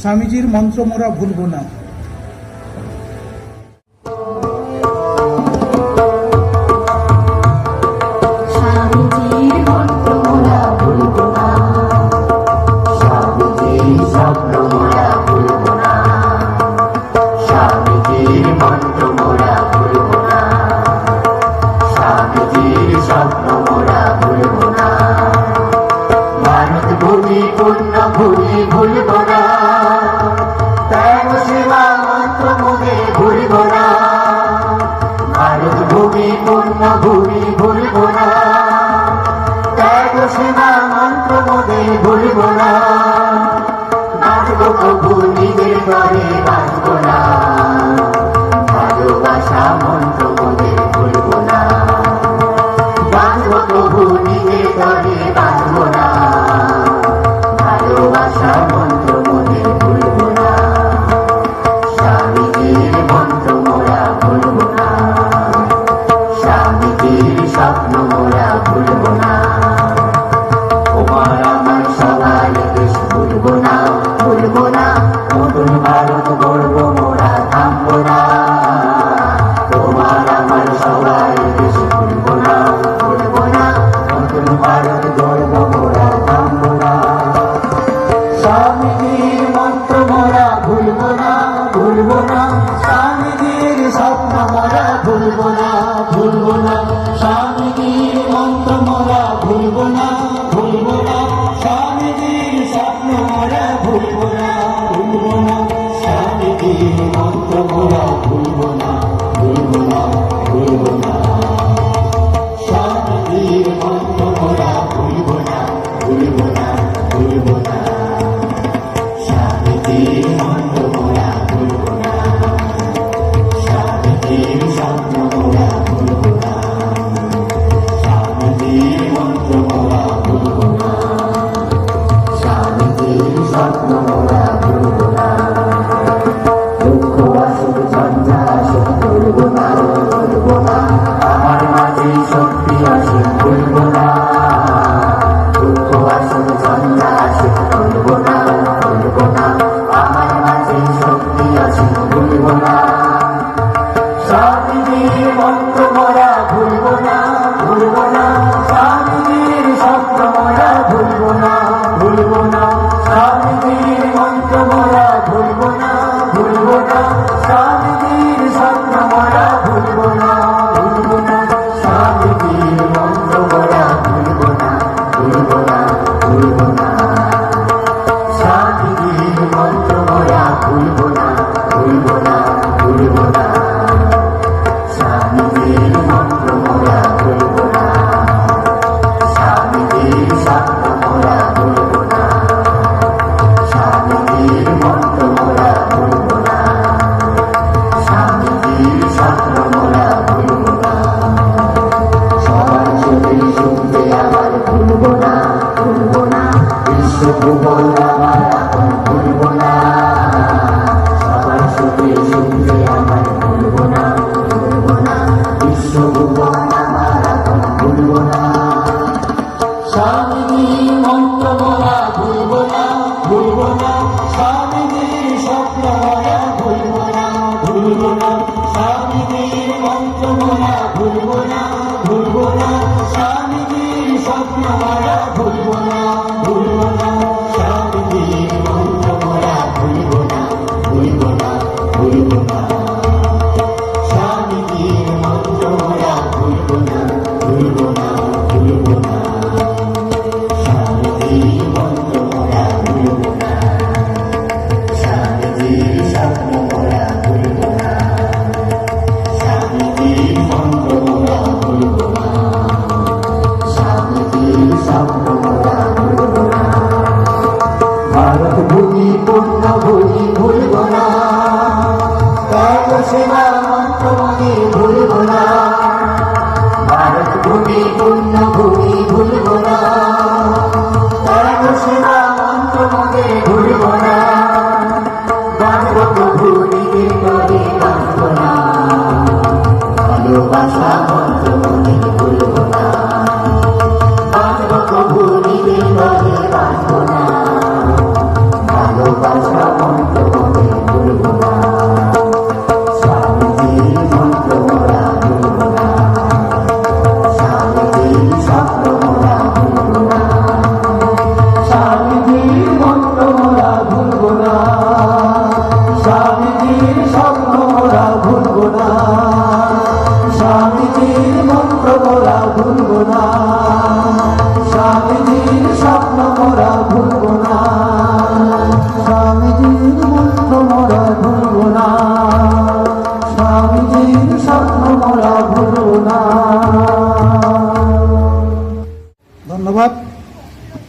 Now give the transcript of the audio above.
স্বামীজির মন্ত্র মোরা ভুলব না। ভুলব না, ত্যাগ সেবা মন্ত্র মোদের ভুলব না। ভারত ভূমি পূর্ণ ভূমি ভুলব না, ত্যাগ সেবা মন্ত্র মোদের ভুলব না। বাঁচব প্রভু নিজের ঘরে বাঁচব না, ভালোবাসা মন্ত্র মোদের ভুলব না। বাঁচব প্রভু নিজের ঘরে বাঁচব না, ভালোবাসা মন্ত্র মোদের ভুলব না। স্বামীজির মন্ত্র মোরা ভুলব না, স্বামীজির স্বপ্ন মোরা ভুলব না। তোমার আমার সবাই দেশ ভুলব না, ভুলব না। নতুন ভারত গড়ব মোরা থামব না। তোমার আমার সবাই দেশ ভুলব না, ভুলব না। নতুন ভারত গড়ব মোরা থামব না। স্বামীজির মন্ত্র মোরা ভুলব না, ভুলব না। স্বামীজির স্বপ্ন মোরা ভুলব না, ভুলব না। স্বামীজির মন্ত্র মোরা ভুলব না, ভুলব না। স্বামীজির স্বপ্ন মোরা ভুলব না, ভুলব না। স্বামীজির মন্ত্র মোরা ভুলব না, ভুলব না, ভুলব না। স্বামীজির মন্ত্র মোরা ভুলব না, ভুলব না, ভুলব না। স্বামীজির মন্ত্র মোরা ভুলব না, স্বামীজির স্বপ্ন মোরা ভুলব না। স্বামীজির মন্ত্র মোরা ভুলব না, স্বামীজির স্বপ্ন মোরা ভুলব না। দুঃখ আসুক ঝঞ্ঝা আসুক ভুলব না, ভুলব না। আমার মাঝে শক্তি আসুক ভুলব না। দুঃখ আসুক ঝঞ্ঝা আসুক ভুলব না, ভুলব না। আমার মাঝে শক্তি আসুক ভুলব না। স্বামীজির মন্ত্র মোরা ভুলব না, ভুলব না। স্বামীজির স্বপ্ন মোরা ভুলব না, ভুলব না। স্বামীজির মন্ত্র মোরা ভুলব না, ভুলব না। স্বামীজির স্বপ্ন মোরা ভুলব না, ভুলব না। স্বামীজির মন্ত্র মোরা ভুলব না, ভুলব না, ভুলব না। স্বামীজির মন্ত্র মোরা ভুলব না, ভুলব না, ভুলব না। স্বামীজির মন্ত্র মোরা ভুলব না, স্বামীজির স্বপ্ন মোরা ভুলব না। স্বামীজির মন্ত্র মোরা ভুলব না, স্বামীজির স্বপ্ন মোরা ভুলব না। সবার চোখে শুনতে আমার ভুলব না, ভুলব না। বিশ্বভুবন আমার এখন ভুলব না। সবার চোখে শুনতে আমার ভুলব না, ভুলব না। বিশ্বভুবন আমার এখন ভুলব না। স্বামীজির মন্ত্র মোরা ভুলব না, ভুলব না। স্বামীজির স্বপ্ন মোরা ভুলব না, ভুলব না। স্বামীজির মন্ত্র মোরা ভুলব না, ভুলব না। স্বামীজির স্বপ্ন মোরা ভুলব না, ভুলব না। স্বামীজির মন্ত্র মোরা ভুলব না, ভুলব না, ভুলব না। স্বামীজির মন্ত্র মোরা ভুলব না, ভুলব না, ভুলব না। স্বামীজির মন্ত্র মোরা ভুলব না, স্বামীজির স্বপ্ন মোরা ভুলব না। স্বামীজির মন্ত্র মোরা ভুলব না, স্বামীজির স্বপ্ন মোরা ভুলব না। ভারত ভূমি পূর্ণ ভূমি